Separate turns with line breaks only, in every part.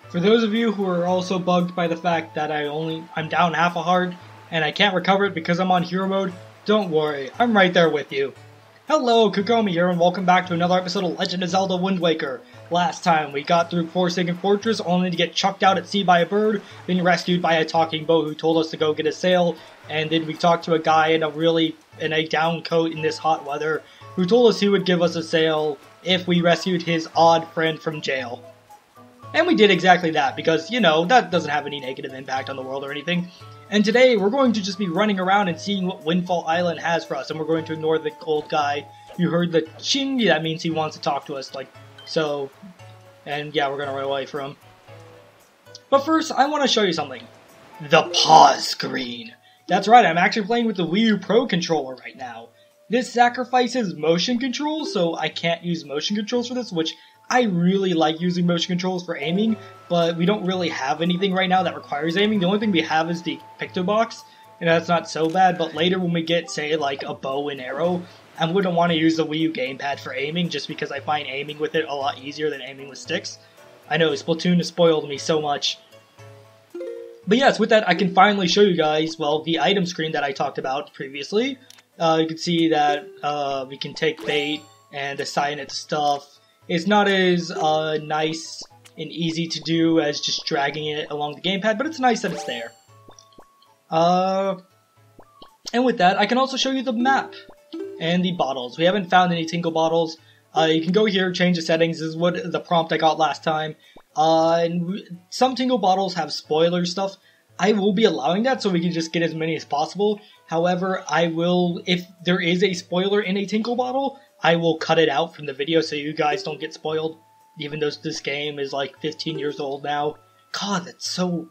For those of you who are also bugged by the fact that I'm down half a heart and I can't recover it because I'm on hero mode, don't worry, I'm right there with you. Hello, Kukomi here, and welcome back to another episode of Legend of Zelda Wind Waker. Last time, we got through Forsaken Fortress only to get chucked out at sea by a bird, then rescued by a talking boat who told us to go get a sail, and then we talked to a guy in a down coat in this hot weather, who told us he would give us a sail if we rescued his odd friend from jail. And we did exactly that, because, you know, that doesn't have any negative impact on the world or anything. And today, we're going to just be running around and seeing what Windfall Island has for us, and we're going to ignore the old guy. You heard the ching, that means he wants to talk to us, so, and yeah, we're gonna run away from him. But first, I want to show you something. The pause screen. That's right, I'm actually playing with the Wii U Pro controller right now. This sacrifices motion controls, so I can't use motion controls for this, which I really like using motion controls for aiming, but we don't really have anything right now that requires aiming. The only thing we have is the Picto Box, and that's not so bad, but later when we get, say, like a bow and arrow, I'm going to want to use the Wii U gamepad for aiming, just because I find aiming with it a lot easier than aiming with sticks. I know, Splatoon has spoiled me so much. But yes, with that, I can finally show you guys, well, the item screen that I talked about previously. You can see that we can take bait and assign it to stuff. It's not as nice and easy to do as just dragging it along the gamepad, but it's nice that it's there. And with that, I can also show you the map and the bottles. We haven't found any Tingle bottles. You can go here, change the settings. This is what the prompt I got last time. And some Tingle bottles have spoiler stuff. I will be allowing that so we can just get as many as possible. However, I will, if there is a spoiler in a Tingle bottle, I will cut it out from the video so you guys don't get spoiled, even though this game is like 15 years old now. God, that's so...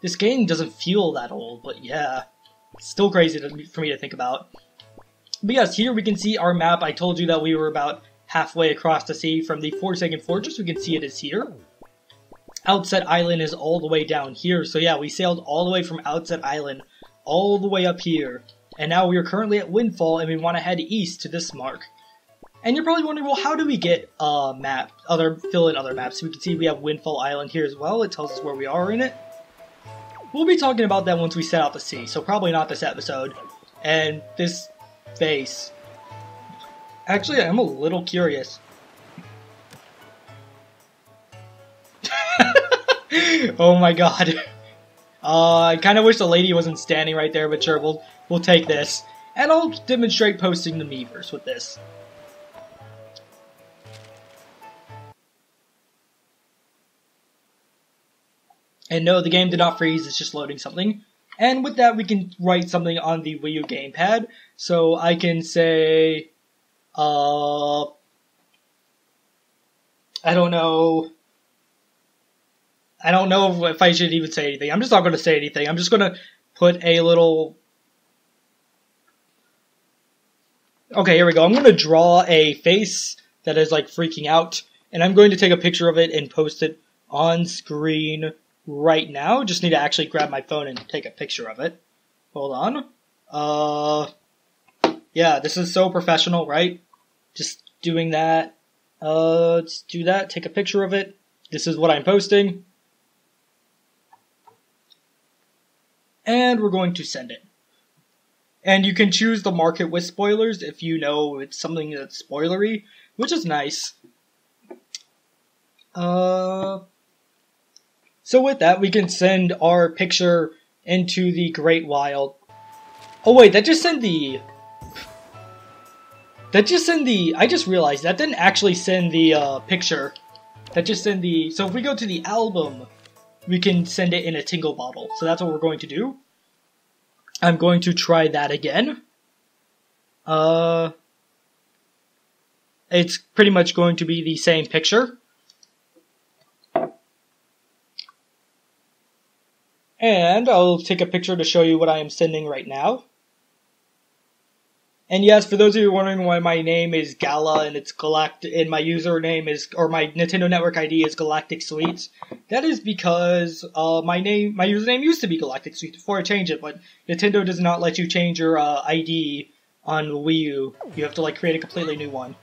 This game doesn't feel that old, but yeah. It's still crazy for me to think about. But yes, here we can see our map. I told you that we were about halfway across the sea from the Forsaken Fortress. We can see it is here. Outset Island is all the way down here. So yeah, we sailed all the way from Outset Island all the way up here. And now we are currently at Windfall, and we want to head east to this mark. And you're probably wondering, well, how do we get fill in other maps? So we can see we have Windfall Island here as well. It tells us where we are in it. We'll be talking about that once we set out to sea, so probably not this episode. And this face. Actually, I'm a little curious. Oh my god. I kind of wish the lady wasn't standing right there, but sure, we'll take this. And I'll demonstrate posting the Miiverse with this. And no, the game did not freeze, it's just loading something. And with that, we can write something on the Wii U gamepad. So I can say, I don't know if I should even say anything. I'm just not going to say anything. I'm just going to put a little... Okay, here we go. I'm going to draw a face that is like freaking out. And I'm going to take a picture of it and post it on screen right now. Just need to actually grab my phone and take a picture of it. Hold on. Yeah, this is so professional, right? Just doing that. Let's do that. Take a picture of it. This is what I'm posting. And we're going to send it. And you can choose to mark it with spoilers if you know it's something that's spoilery, which is nice. So with that, we can send our picture into the Great Wild. Oh wait, I just realized that didn't actually send the picture. That just sent the... So if we go to the album, we can send it in a Tingle bottle. So that's what we're going to do. I'm going to try that again. It's pretty much going to be the same picture. And I'll take a picture to show you what I am sending right now. And yes, for those of you wondering why my name is Gala and it's Galactic, and my username is, or my Nintendo Network ID is Galactic Sweets, that is because my username used to be Galactic Sweets before I changed it, but Nintendo does not let you change your ID on the Wii U. You have to like create a completely new one.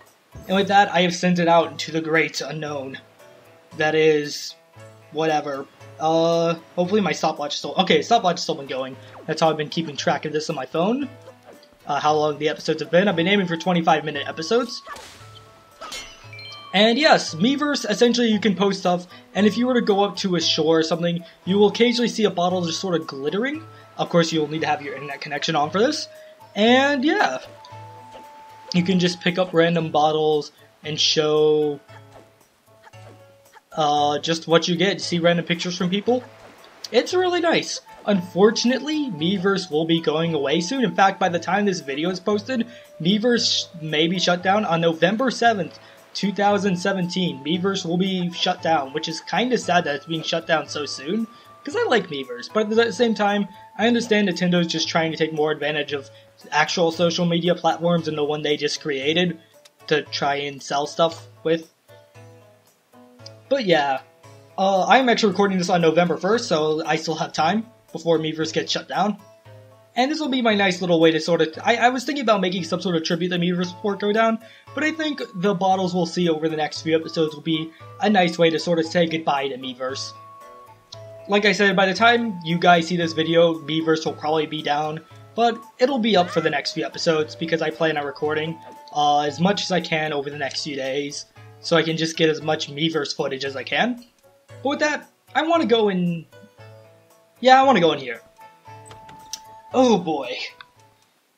And with that, I have sent it out into the great unknown. That is whatever. Hopefully my stopwatch is still... Okay, stopwatch has still been going. That's how I've been keeping track of this on my phone. How long the episodes have been. I've been aiming for 25-minute episodes. And yes, Miiverse, essentially you can post stuff, and if you were to go up to a shore or something, you will occasionally see a bottle just sort of glittering. Of course, you'll need to have your internet connection on for this. And yeah, you can just pick up random bottles and show just what you get, see random pictures from people. It's really nice. Unfortunately, Miiverse will be going away soon. In fact, by the time this video is posted, Miiverse may be shut down on November 7th, 2017. Miiverse will be shut down, which is kind of sad that it's being shut down so soon, because I like Miiverse, but at the same time, I understand Nintendo's just trying to take more advantage of actual social media platforms than the one they just created to try and sell stuff with. But yeah, I'm actually recording this on November 1st, so I still have time before Miiverse gets shut down. And this will be my nice little way to sort of... I was thinking about making some sort of tribute to Miiverse before it go down, but I think the bottles we'll see over the next few episodes will be a nice way to sort of say goodbye to Miiverse. Like I said, by the time you guys see this video, Miiverse will probably be down, but it'll be up for the next few episodes because I plan on recording as much as I can over the next few days, so I can just get as much Miiverse footage as I can. But with that, I want to go in... Yeah, I want to go in here. Oh boy.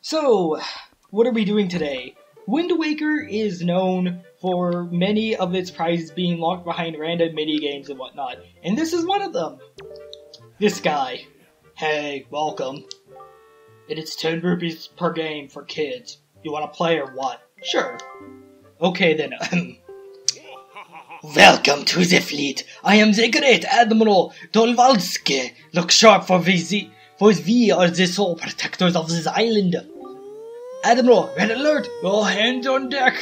So, what are we doing today? Wind Waker is known for many of its prizes being locked behind random minigames and whatnot, and this is one of them. This guy. Hey, welcome. And it's 10 rupees per game for kids. You wanna play or what? Sure. Okay then, Welcome to the fleet. I am the great Admiral Dolvalski. Look sharp for we are the sole protectors of this island. Admiral, red alert! All hands on deck!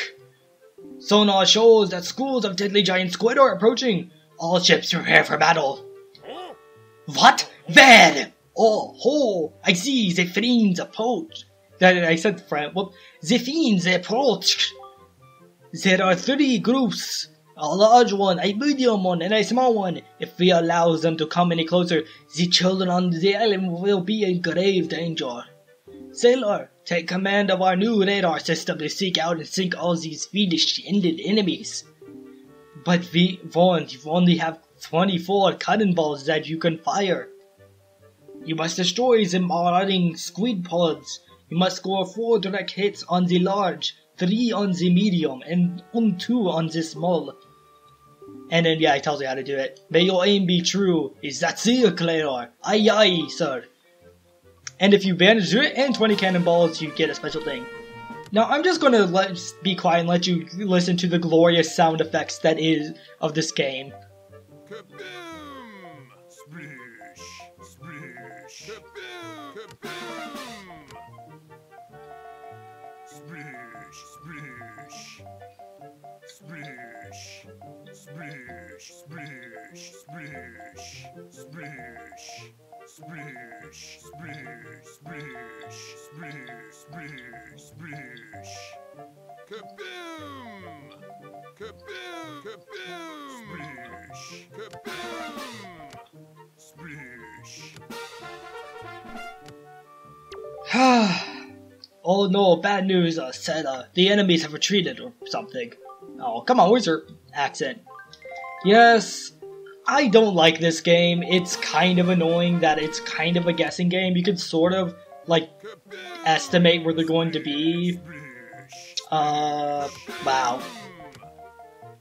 Sonar shows that schools of deadly giant squid are approaching. All ships prepare for battle. What? Where? Oh, ho! I see the fiends approach. I said friend. Well, the fiends approach. There are 3 groups. A large one, a medium one, and a small one. If we allow them to come any closer, the children on the island will be in grave danger. Sailor, take command of our new radar system to seek out and sink all these fiendish-ended enemies. But we warned, you only have 24 cannonballs that you can fire. You must destroy the marauding squid pods. You must score 4 direct hits on the large, 3 on the medium, and 2 on the small. And then, yeah, it tells you how to do it. May your aim be true. Is that so, Claire? Aye, aye, sir. And if you manage to do it and 20 cannonballs, you get a special thing. Now, I'm just gonna be quiet and let you listen to the glorious sound effects that is of this game.
Kaboom! Splish! Splish! Kaboom! Kaboom! Splish! Splish! Splish! Splish! Splish! Splish! Splish! Splish! Splish! Splish! Splish! Splish! Splish! Kaboom! Kaboom! Kaboom! Splish! Kaboom! Splish!
Oh no, bad news, said the enemies have retreated or something. Oh, come on, where's your accent? Yes, I don't like this game. It's kind of annoying that it's kind of a guessing game. You can sort of, like, estimate where they're going to be. Wow.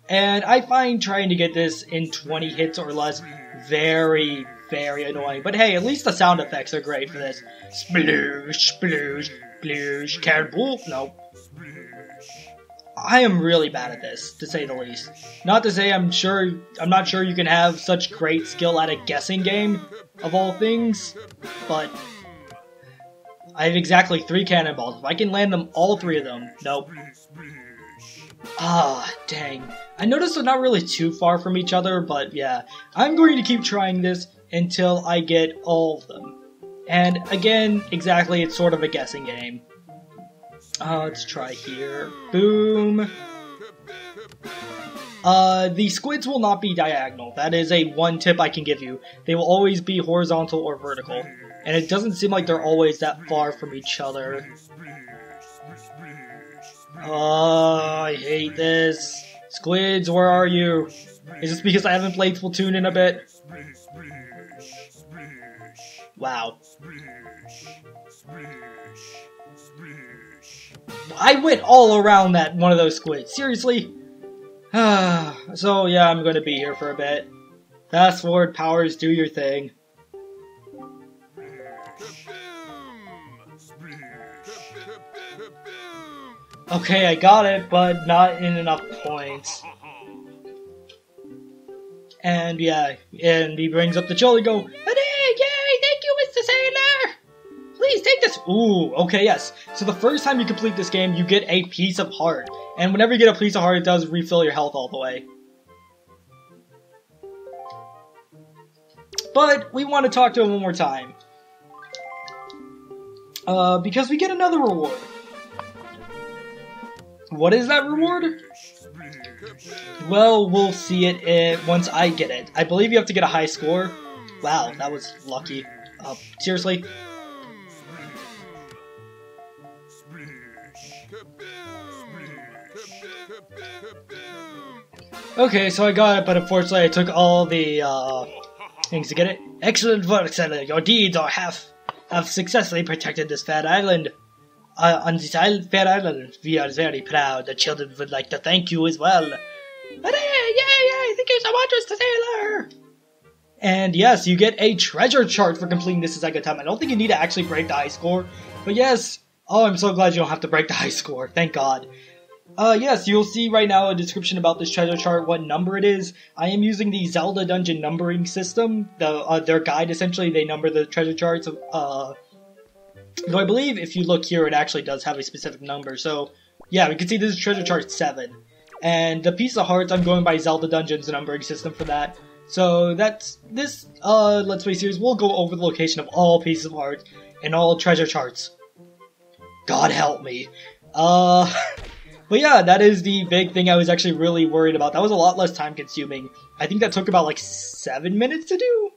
And I find trying to get this in 20 hits or less very, very annoying. But hey, at least the sound effects are great for this. Sploosh, sploosh, sploosh, caribou. No. I am really bad at this, to say the least. Not to say I'm not sure you can have such great skill at a guessing game, of all things, but I have exactly 3 cannonballs. If I can land them, all 3 of them. Nope. Ah, dang. I noticed they're not really too far from each other, but yeah. I'm going to keep trying this until I get all of them. And again, exactly, it's sort of a guessing game. Let's try here. Boom. The squids will not be diagonal. That is a one tip I can give you. They will always be horizontal or vertical. And it doesn't seem like they're always that far from each other. Oh, I hate this. Squids, where are you? Is this because I haven't played Splatoon in a bit? Wow. I went all around that one of those squids. Seriously? So yeah, I'm gonna be here for a bit. Fast forward powers, do your thing. Okay, I got it, but not in enough points. And yeah, and he brings up the chili, go, "Hey, yay, thank you, Mr. Sailor! Please take this." Ooh, okay, yes. So the first time you complete this game, you get a piece of heart. And whenever you get a piece of heart, it does refill your health all the way. But we want to talk to him one more time. Because we get another reward. What is that reward? Well, we'll see it once I get it. I believe you have to get a high score. Wow, that was lucky. Seriously? Okay, so I got it, but unfortunately I took all the things to get it. Excellent work, Zelda. Your deeds have successfully protected this fair island. On this fair island, we are very proud. The children would like to thank you as well. Hooray! Yay! Thank you so much, Mr. Sailor! And yes, you get a treasure chart for completing this a second time. I don't think you need to actually break the high score, but yes. Oh, I'm so glad you don't have to break the high score. Thank God. Yes, you'll see right now a description about this treasure chart, what number it is. I am using the Zelda dungeon numbering system. Their guide, essentially, they number the treasure charts. Though I believe if you look here, it actually does have a specific number. So, yeah, we can see this is treasure chart 7. And the piece of hearts, I'm going by Zelda Dungeon's numbering system for that. So that's this Let's Play series. We'll go over the location of all pieces of hearts and all treasure charts. God help me. But yeah, that is the big thing I was actually really worried about. That was a lot less time consuming. I think that took about like 7 minutes to do?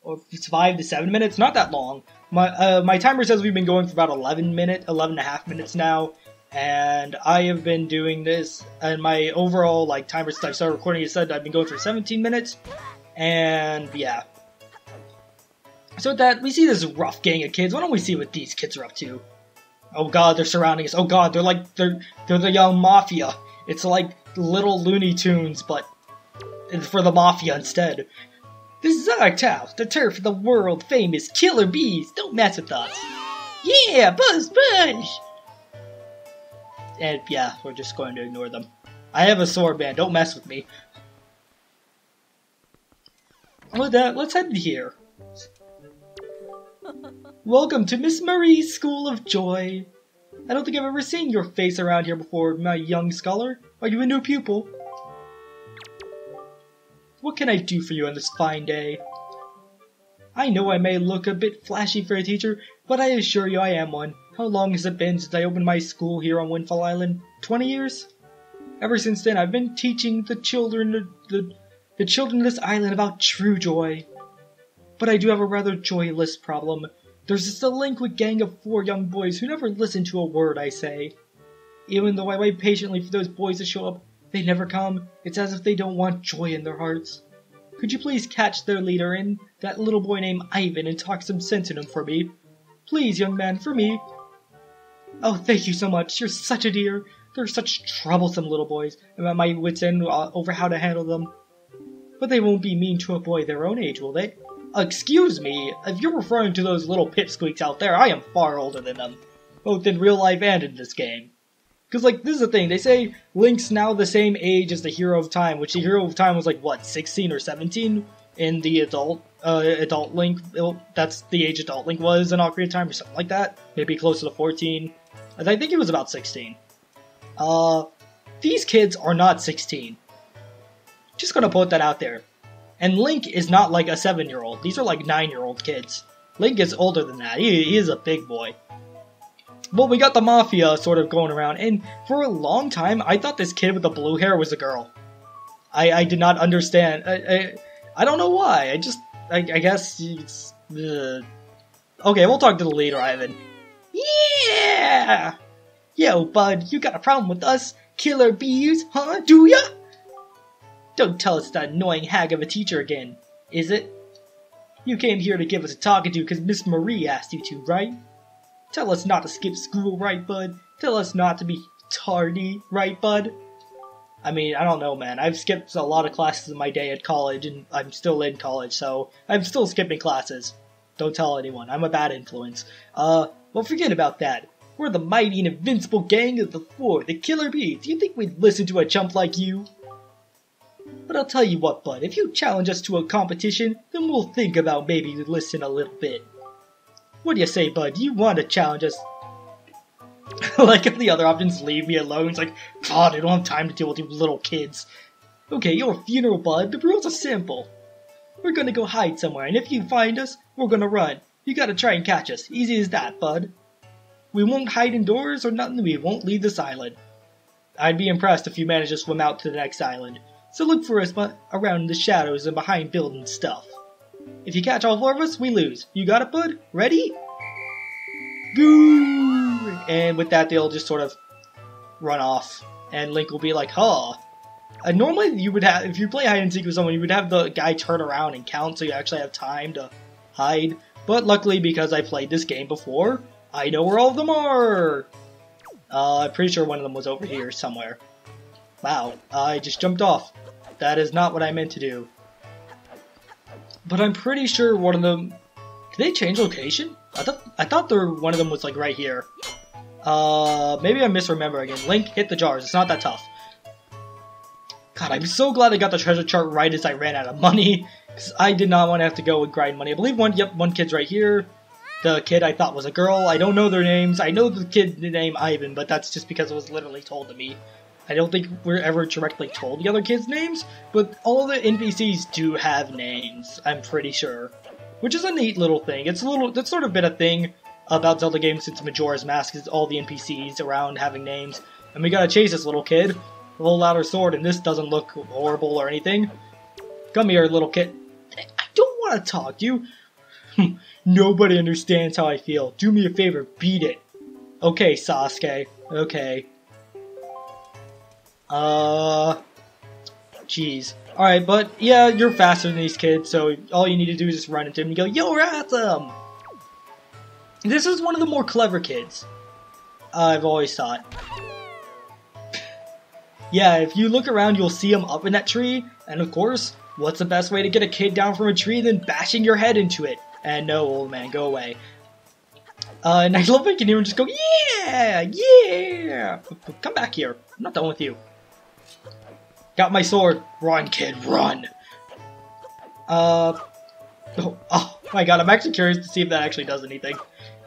Or 5 to 7 minutes? Not that long. My timer says we've been going for about 11 and a half minutes now. And I have been doing this, and my overall like timer since I started recording it said I've been going for 17 minutes. And yeah. So with that, we see this rough gang of kids. Why don't we see what these kids are up to? Oh god, they're surrounding us. Oh god, they're the young mafia. It's like little Looney Tunes, but for the mafia instead. This is our town, the turf of the world famous killer bees. Don't mess with us. Yeah, Buzz Bunch! And yeah, we're just going to ignore them. I have a sword, man. Don't mess with me. With that, let's head here. Welcome to Miss Marie's School of Joy. I don't think I've ever seen your face around here before, my young scholar. Are you a new pupil? What can I do for you on this fine day? I know I may look a bit flashy for a teacher, but I assure you I am one. How long has it been since I opened my school here on Windfall Island? 20 years? Ever since then, I've been teaching the children the children of this island about true joy. But I do have a rather joyless problem. There's this delinquent gang of 4 young boys who never listen to a word I say. Even though I wait patiently for those boys to show up, they never come. It's as if they don't want joy in their hearts. Could you please catch their leader in, that little boy named Ivan, and talk some sense in him for me? Please, young man, for me. Oh, thank you so much. You're such a dear. They're such troublesome little boys. I'm at my wit's end over how to handle them. But they won't be mean to a boy their own age, will they? Excuse me, if you're referring to those little pipsqueaks out there, I am far older than them. Both in real life and in this game. Because, like, this is the thing, they say Link's now the same age as the Hero of Time, which the Hero of Time was, like, what, 16 or 17? In the adult Link, that's the age adult Link was in Ocarina of Time, or something like that. Maybe closer to 14. I think he was about 16. These kids are not 16. Just gonna put that out there. And Link is not like a 7-year-old. These are like 9-year-old kids. Link is older than that. He is a big boy. But we got the Mafia sort of going around, and for a long time, I thought this kid with the blue hair was a girl. I did not understand. I don't know why. I guess it's... Okay, we'll talk to the leader, Ivan. Yeah! Yo, bud, you got a problem with us killer bees, huh? Do ya? Don't tell us that annoying hag of a teacher again, is it? You came here to give us a talking to because Miss Marie asked you to, right? Tell us not to skip school, right, bud? Tell us not to be tardy, right, bud? I mean, I don't know, man. I've skipped a lot of classes in my day at college, and I'm still in college, so I'm still skipping classes. Don't tell anyone. I'm a bad influence. Well, forget about that. We're the mighty and invincible gang of the four, the Killer Bees. Do you think we'd listen to a chump like you? But I'll tell you what, bud. If you challenge us to a competition, then we'll think about maybe listen a little bit. What do you say, bud? Do you want to challenge us? Like, if the other options leave me alone, it's like, God, I don't have time to deal with you little kids. Okay, your funeral, bud. The rules are simple. We're gonna go hide somewhere, and if you find us, we're gonna run. You gotta try and catch us. Easy as that, bud. We won't hide indoors or nothing. We won't leave this island. I'd be impressed if you manage to swim out to the next island. So look for us around the shadows and behind building stuff. If you catch all four of us, we lose. You got it, bud? Ready? Go! And with that, they'll just sort of run off. And Link will be like, huh. Normally, you would have, if you play hide and seek with someone, you would have the guy turn around and count so you actually have time to hide. But luckily, because I played this game before, I know where all of them are! I'm pretty sure one of them was over here somewhere. Wow, I just jumped off. That is not what I meant to do. But I'm pretty sure one of them... Did they change location? I thought one of them was like right here. Maybe I'm misremembering again. Link, hit the jars. It's not that tough. God, I'm so glad I got the treasure chart right as I ran out of money. Because I did not want to have to go and grind money. I believe one kid's right here. The kid I thought was a girl. I don't know their names. I know the kid named Ivan, but that's just because it was literally told to me. I don't think we're ever directly told the other kids' names, but all the NPCs do have names, I'm pretty sure. Which is a neat little thing. That's sort of been a thing about Zelda games since Majora's Mask, is all the NPCs around having names. And we gotta chase this little kid. A little louder sword, and this doesn't look horrible or anything. Come here, little kid. I don't want to talk to you. Nobody understands how I feel. Do me a favor, beat it. Okay, Sasuke. Okay. Jeez. Alright, but yeah, you're faster than these kids, so all you need to do is just run into him and go, yo, Ratham! This is one of the more clever kids. I've always thought. Yeah, if you look around, you'll see him up in that tree, and of course, what's the best way to get a kid down from a tree than bashing your head into it? And no, old man, go away. And I love I can hear him just go, yeah, yeah! Come back here. I'm not done with you. Got my sword. Run, kid, run! Oh my god, I'm actually curious to see if that actually does anything.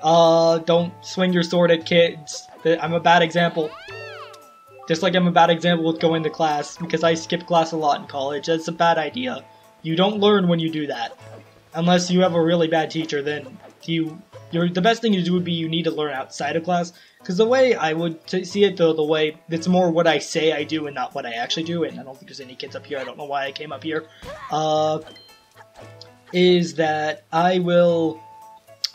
Don't swing your sword at kids. I'm a bad example. Just like I'm a bad example with going to class, because I skipped class a lot in college. That's a bad idea. You don't learn when you do that. Unless you have a really bad teacher, then the best thing to do would be you need to learn outside of class. Because the way I would see it, though, the way it's more what I say I do and not what I actually do, and I don't think there's any kids up here, I don't know why I came up here, is that I will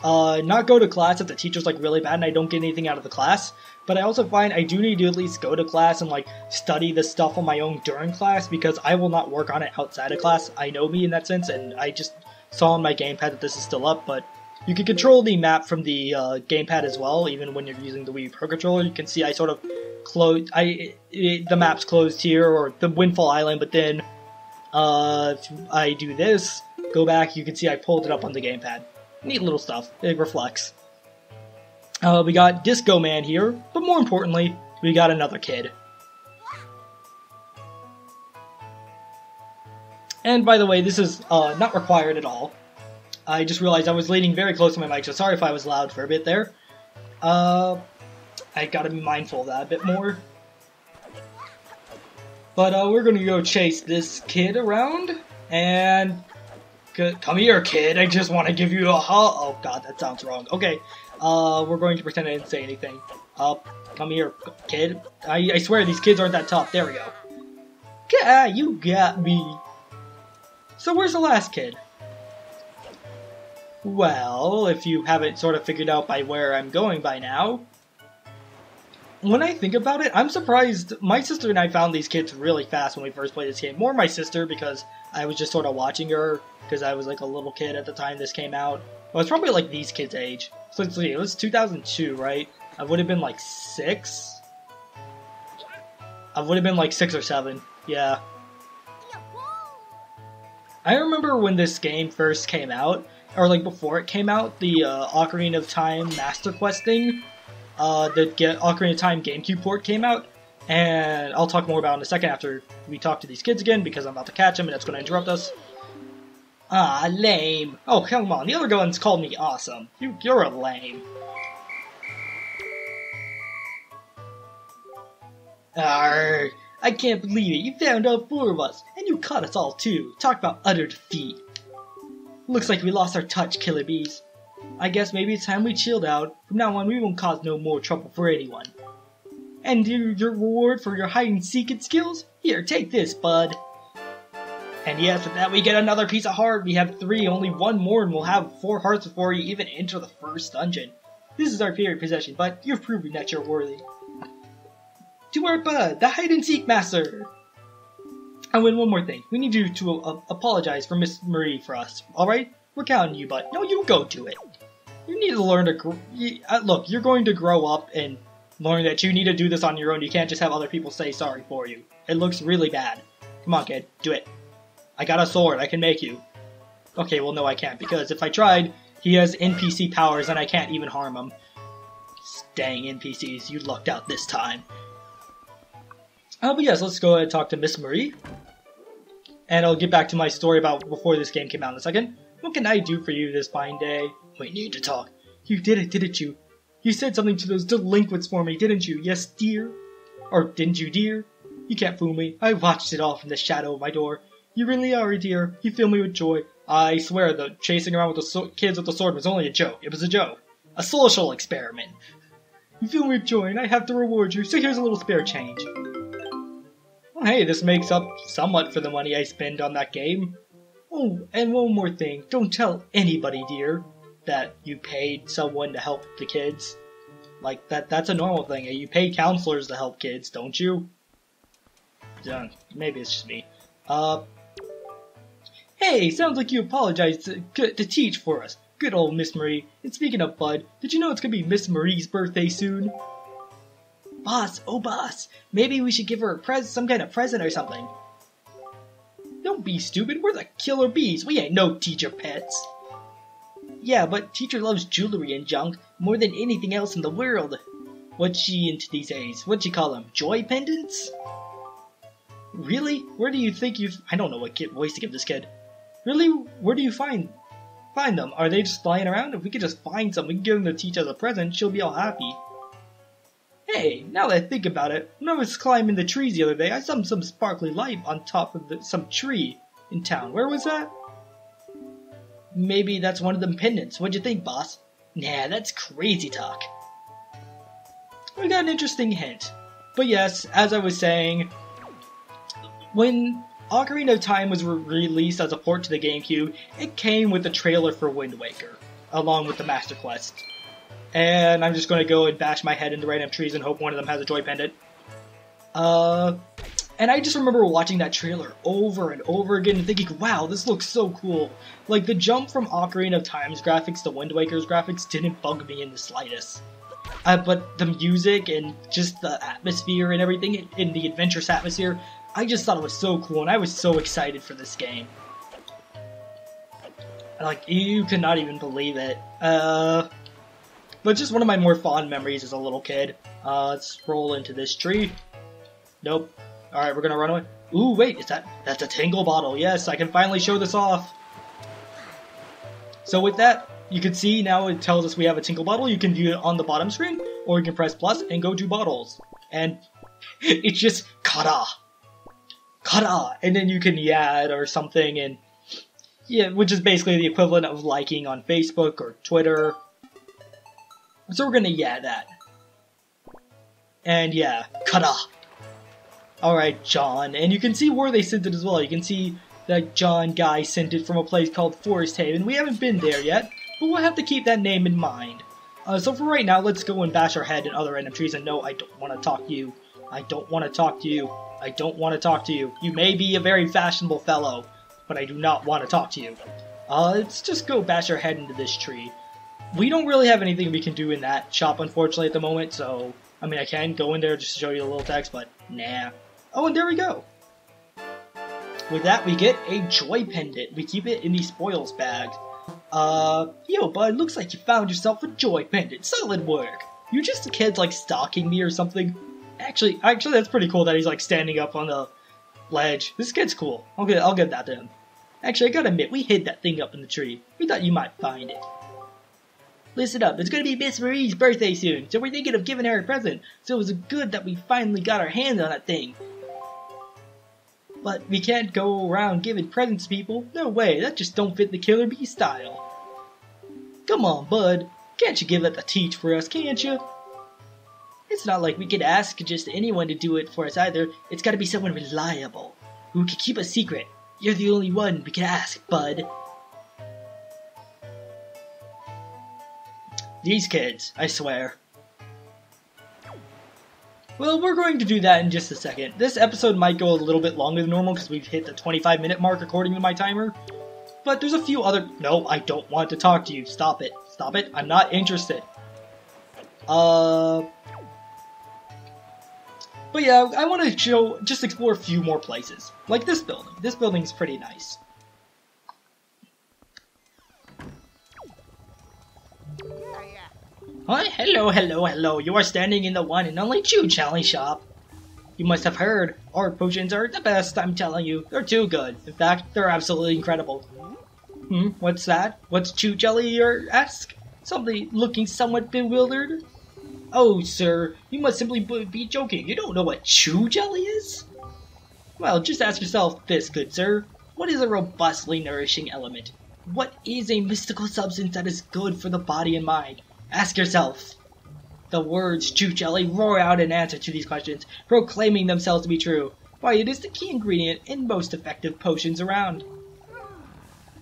not go to class if the teacher's like really bad and I don't get anything out of the class. But I also find I do need to at least go to class and like study the stuff on my own during class, because I will not work on it outside of class. I know me in that sense, and I just saw on my gamepad that this is still up, but you can control the map from the gamepad as well, even when you're using the Wii Pro Controller. You can see I sort of close, the map's closed here, or the Windfall Island, but then if I do this, go back, you can see I pulled it up on the gamepad. Neat little stuff. It reflects. We got Disco Man here, but more importantly, we got another kid. And by the way, this is not required at all. I just realized I was leaning very close to my mic, so sorry if I was loud for a bit there. I gotta be mindful of that a bit more. But we're gonna go chase this kid around, and... Come here, kid, I just want to give you a hug. Oh god, that sounds wrong. Okay, we're going to pretend I didn't say anything. Come here, kid. I swear these kids aren't that tough. There we go. Gah, you got me. So where's the last kid? Well, if you haven't sort of figured out by where I'm going by now, when I think about it, I'm surprised. My sister and I found these kids really fast when we first played this game. More my sister, because I was just sort of watching her, because I was like a little kid at the time this came out. Well, it's probably like these kids' age. So let's see, it was 2002, right? I would have been like 6? I would have been like 6 or 7, yeah. I remember when this game first came out, or like before it came out, the Ocarina of Time Master Quest thing, the Ocarina of Time GameCube port came out, and I'll talk more about it in a second after we talk to these kids again, because I'm about to catch them and that's going to interrupt us. Ah, lame. Oh, come on, the other ones called me awesome. You're a lame. Arrgh, I can't believe it, you found all 4 of us, and you caught us all too. Talk about utter defeat. Looks like we lost our touch, Killer Bees. I guess maybe it's time we chilled out. From now on, we won't cause no more trouble for anyone. And your reward for your hide-and-seeking skills? Here, take this, bud. And yes, with that we get another piece of heart. We have 3, only 1 more, and we'll have 4 hearts before you even enter the first dungeon. This is our favorite possession, but you've proven that you're worthy. To our bud, the hide-and-seek master! Oh, and one more thing. We need you to apologize for Miss Marie for us, alright? We're counting you, bud. No, you go do it. You need to learn to look, you're going to grow up and learn that you need to do this on your own. You can't just have other people say sorry for you. It looks really bad. Come on, kid. Do it. I got a sword. I can make you. Okay, well, no, I can't, because if I tried, he has NPC powers and I can't even harm him. Dang NPCs, you lucked out this time. But yes, let's go ahead and talk to Miss Marie. And I'll get back to my story about before this game came out in a second. What can I do for you this fine day? We need to talk. You did it, didn't you? You said something to those delinquents for me, didn't you? Yes, dear? Or didn't you, dear? You can't fool me. I watched it all from the shadow of my door. You really are a dear. You fill me with joy. I swear the chasing around with the kids with the sword was only a joke. It was a joke. A social experiment. You fill me with joy and I have to reward you, so here's a little spare change. Well, hey, this makes up somewhat for the money I spend on that game. Oh, and one more thing. Don't tell anybody, dear, that you paid someone to help the kids. Like, that's a normal thing. You pay counselors to help kids, don't you? Maybe it's just me. Hey, sounds like you apologized to teach for us. Good old Miss Marie. And speaking of Bud, did you know it's gonna be Miss Marie's birthday soon? Boss, oh boss, maybe we should give her some kind of present or something. Don't be stupid, we're the Killer Bees, we ain't no teacher pets. Yeah, but teacher loves jewelry and junk more than anything else in the world. What's she into these days? What'd you call them, joy pendants? Really? Where do you think I don't know what voice to give this kid. Really? Where do you find them? Are they just flying around? If we could just find some, we can give them to teach as a present, she'll be all happy. Hey, now that I think about it, when I was climbing the trees the other day, I saw some sparkly light on top of some tree in town. Where was that? Maybe that's one of them pendants. What'd you think, boss? Nah, that's crazy talk. We got an interesting hint. But yes, as I was saying, when Ocarina of Time was released as a port to the GameCube, it came with a trailer for Wind Waker, along with the Master Quest. And I'm just going to go and bash my head into random trees and hope one of them has a joy pendant. And I just remember watching that trailer over and over again and thinking, wow, this looks so cool. Like, the jump from Ocarina of Time's graphics to Wind Waker's graphics didn't bug me in the slightest. But the music and just the atmosphere and everything, in the adventurous atmosphere, I just thought it was so cool, and I was so excited for this game. Like, you could not even believe it. But just one of my more fond memories as a little kid. Let's roll into this tree. Nope. Alright, we're gonna run away. Ooh, wait, that's a tingle bottle. Yes, I can finally show this off. So with that, you can see now it tells us we have a tingle bottle. You can view it on the bottom screen, or you can press plus and go to bottles. And it's just kata. Kata! And then you can yeah it or something, and yeah, which is basically the equivalent of liking on Facebook or Twitter. So we're gonna yeah that. And yeah, kata. Alright, John. And you can see where they sent it as well. You can see that John guy sent it from a place called Forest Haven. We haven't been there yet, but we'll have to keep that name in mind. So for right now, let's go and bash our head in other random trees. And no, I don't want to talk to you. I don't want to talk to you. I don't want to talk to you. You may be a very fashionable fellow, but I do not want to talk to you. Let's just go bash our head into this tree. We don't really have anything we can do in that shop, unfortunately, at the moment, so... I mean, I can go in there just to show you the little text, but nah. Oh, and there we go. With that, we get a joy pendant. We keep it in the spoils bag. Yo, bud, looks like you found yourself a joy pendant. Solid work. You just a kid, like, stalking me or something? Actually, that's pretty cool that he's, like, standing up on the ledge. This kid's cool. I'll give that to him. Actually, I gotta admit, we hid that thing up in the tree. We thought you might find it. Listen up, it's gonna be Miss Marie's birthday soon, so we're thinking of giving her a present, so it was good that we finally got our hands on that thing. But we can't go around giving presents to people. No way, that just don't fit the Killer Bee style. Come on, bud. Can't you give that a teach for us, can't you? It's not like we could ask just anyone to do it for us either. It's gotta be someone reliable, who can keep a secret. You're the only one we can ask, bud. These kids, I swear. Well, we're going to do that in just a second. This episode might go a little bit longer than normal because we've hit the 25-minute mark according to my timer. But there's a few other... No, I don't want to talk to you. Stop it. Stop it. I'm not interested. But yeah, I want to just explore a few more places. Like this building. This building's pretty nice. Hi, hello, you are standing in the one and only Chew Jelly shop. You must have heard, our potions are the best, I'm telling you. They're too good. In fact, they're absolutely incredible. What's that? What's Chew Jelly, you ask? Somebody looking somewhat bewildered? Oh, sir, you must simply be joking. You don't know what Chew Jelly is? Well, just ask yourself this, good sir. What is a robustly nourishing element? What is a mystical substance that is good for the body and mind? Ask yourself. The words Chew Jelly roar out in answer to these questions, proclaiming themselves to be true. Why, it is the key ingredient in most effective potions around.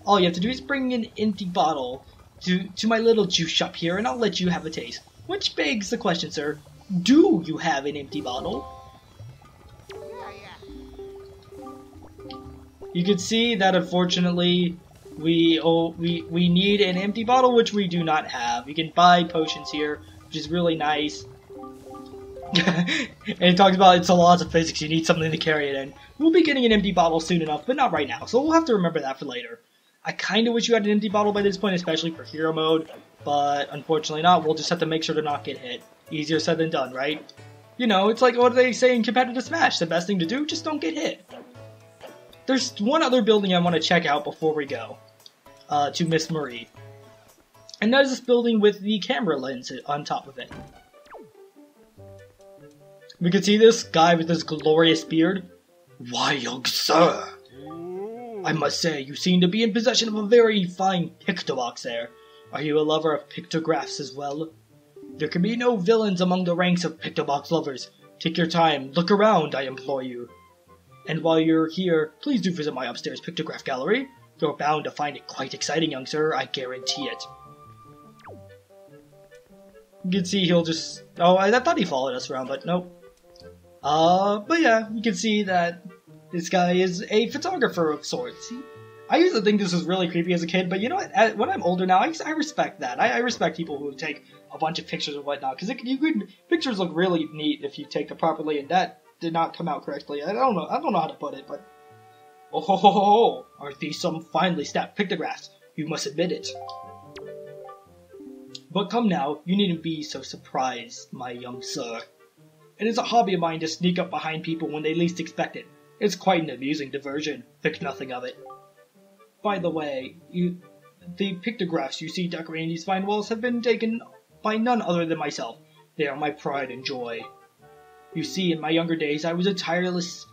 All you have to do is bring an empty bottle to my little juice shop here, and I'll let you have a taste. Which begs the question, sir, do you have an empty bottle? You can see that unfortunately we need an empty bottle, which we do not have. You can buy potions here, which is really nice. And it talks about it's the laws of physics, you need something to carry it in. We'll be getting an empty bottle soon enough, but not right now, so we'll have to remember that for later. I kinda wish you had an empty bottle by this point, especially for hero mode, but unfortunately not. We'll just have to make sure to not get hit. Easier said than done, right? You know, it's like what do they say in competitive Smash? The best thing to do, just don't get hit. There's one other building I want to check out before we go to Miss Marie. And that is this building with the camera lens on top of it. We can see this guy with this glorious beard. Why, young sir, I must say, you seem to be in possession of a very fine pictobox there. Are you a lover of pictographs as well? There can be no villains among the ranks of pictobox lovers. Take your time, look around, I implore you. And while you're here, please do visit my upstairs pictograph gallery. You're bound to find it quite exciting, young sir, I guarantee it. You can see he'll just... Oh, I thought he followed us around, but nope. But yeah, you can see that this guy is a photographer of sorts. I used to think this was really creepy as a kid, but you know what? When I'm older now, I respect that. I respect people who take a bunch of pictures and whatnot, because pictures look really neat if you take them properly, and that did not come out correctly. I don't know how to put it, but... Oh ho ho ho ho! Aren't these some finely snapped pictographs? You must admit it. But come now, you needn't be so surprised, my young sir. It is a hobby of mine to sneak up behind people when they least expect it. It's quite an amusing diversion. Think nothing of it. By the way, the pictographs you see decorating these fine walls have been taken by none other than myself. They are my pride and joy. You see, in my younger days, I was tireless,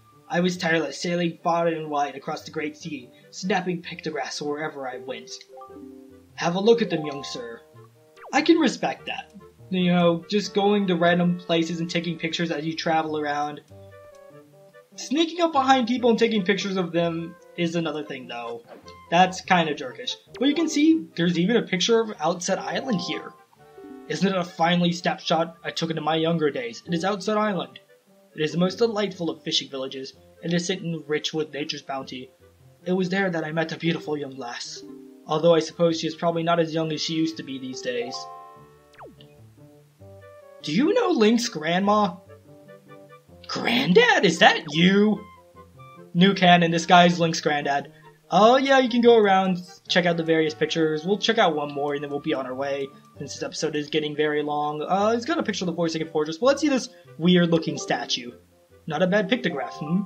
sailing far and wide across the great sea, snapping pictographs wherever I went. Have a look at them, young sir. I can respect that. You know, just going to random places and taking pictures as you travel around. Sneaking up behind people and taking pictures of them is another thing, though. That's kind of jerkish. But you can see there's even a picture of Outset Island here. Isn't it a finely snapshot I took into my younger days? It is Outset Island. It is the most delightful of fishing villages, innocent and rich with nature's bounty. It was there that I met a beautiful young lass, although I suppose she is probably not as young as she used to be these days. Do you know Link's grandma? Granddad, is that you? New canon, this guy's Link's granddad. Oh yeah, you can go around, check out the various pictures. We'll check out one more and then we'll be on our way, since this episode is getting very long. He's got a picture of the Forsaken Fortress, but let's see this weird looking statue. Not a bad pictograph, hmm?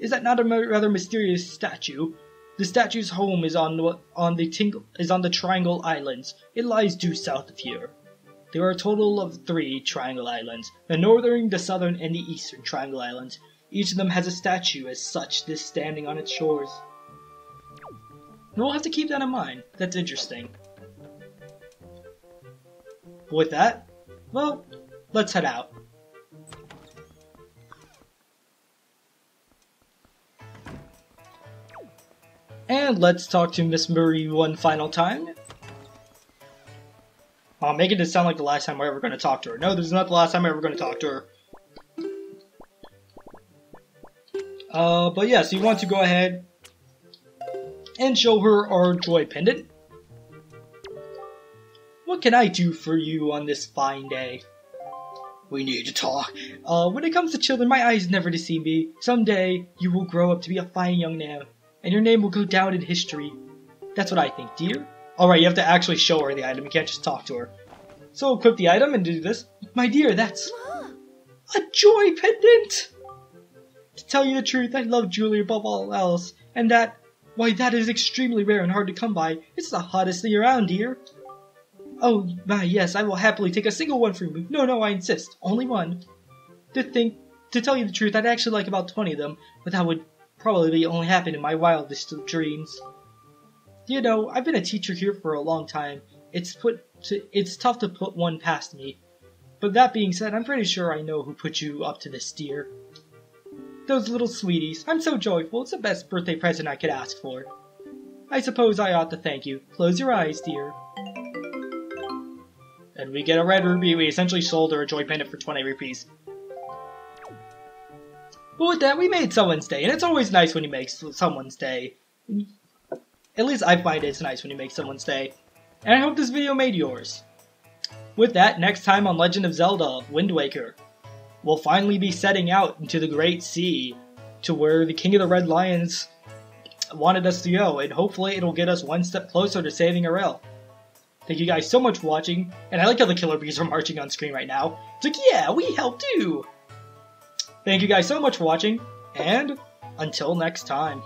Is that not a rather mysterious statue? The statue's home is on the Triangle Islands. It lies due south of here. There are a total of 3 Triangle Islands, the northern, the southern, and the eastern Triangle Islands. Each of them has a statue as such, this standing on its shores. We'll have to keep that in mind. That's interesting. With that, well, let's head out. And let's talk to Miss Murray one final time. I'll make it sound like the last time we're ever going to talk to her. No, this is not the last time we're ever going to talk to her. But yeah, so you want to go ahead and show her our joy pendant. What can I do for you on this fine day? We need to talk. When it comes to children, my eyes never deceive me. Someday, you will grow up to be a fine young man, and your name will go down in history. That's what I think, dear. Alright, you have to actually show her the item, you can't just talk to her. So equip the item and do this. My dear, that's a joy pendant! To tell you the truth, I love Julie above all else, and why that is extremely rare and hard to come by. It's the hottest thing around, dear. Oh, my, yes, I will happily take a single one from you. No, I insist. Only one. To tell you the truth, I'd actually like about 20 of them, but that would probably only happen in my wildest of dreams. You know, I've been a teacher here for a long time. It's tough to put one past me. But that being said, I'm pretty sure I know who put you up to this, dear. Those little sweeties. I'm so joyful. It's the best birthday present I could ask for. I suppose I ought to thank you. Close your eyes, dear. And we get a red rupee. We essentially sold her a joy pendant for 20 rupees. But with that, we made someone's day. And it's always nice when you make someone's day. At least I find it's nice when you make someone's day. And I hope this video made yours. With that, next time on Legend of Zelda Wind Waker, we'll finally be setting out into the Great Sea to where the King of the Red Lions wanted us to go, and hopefully it'll get us one step closer to saving Arel. Thank you guys so much for watching, and I like how the killer bees are marching on screen right now. It's like, yeah, we helped too! Thank you guys so much for watching, and until next time.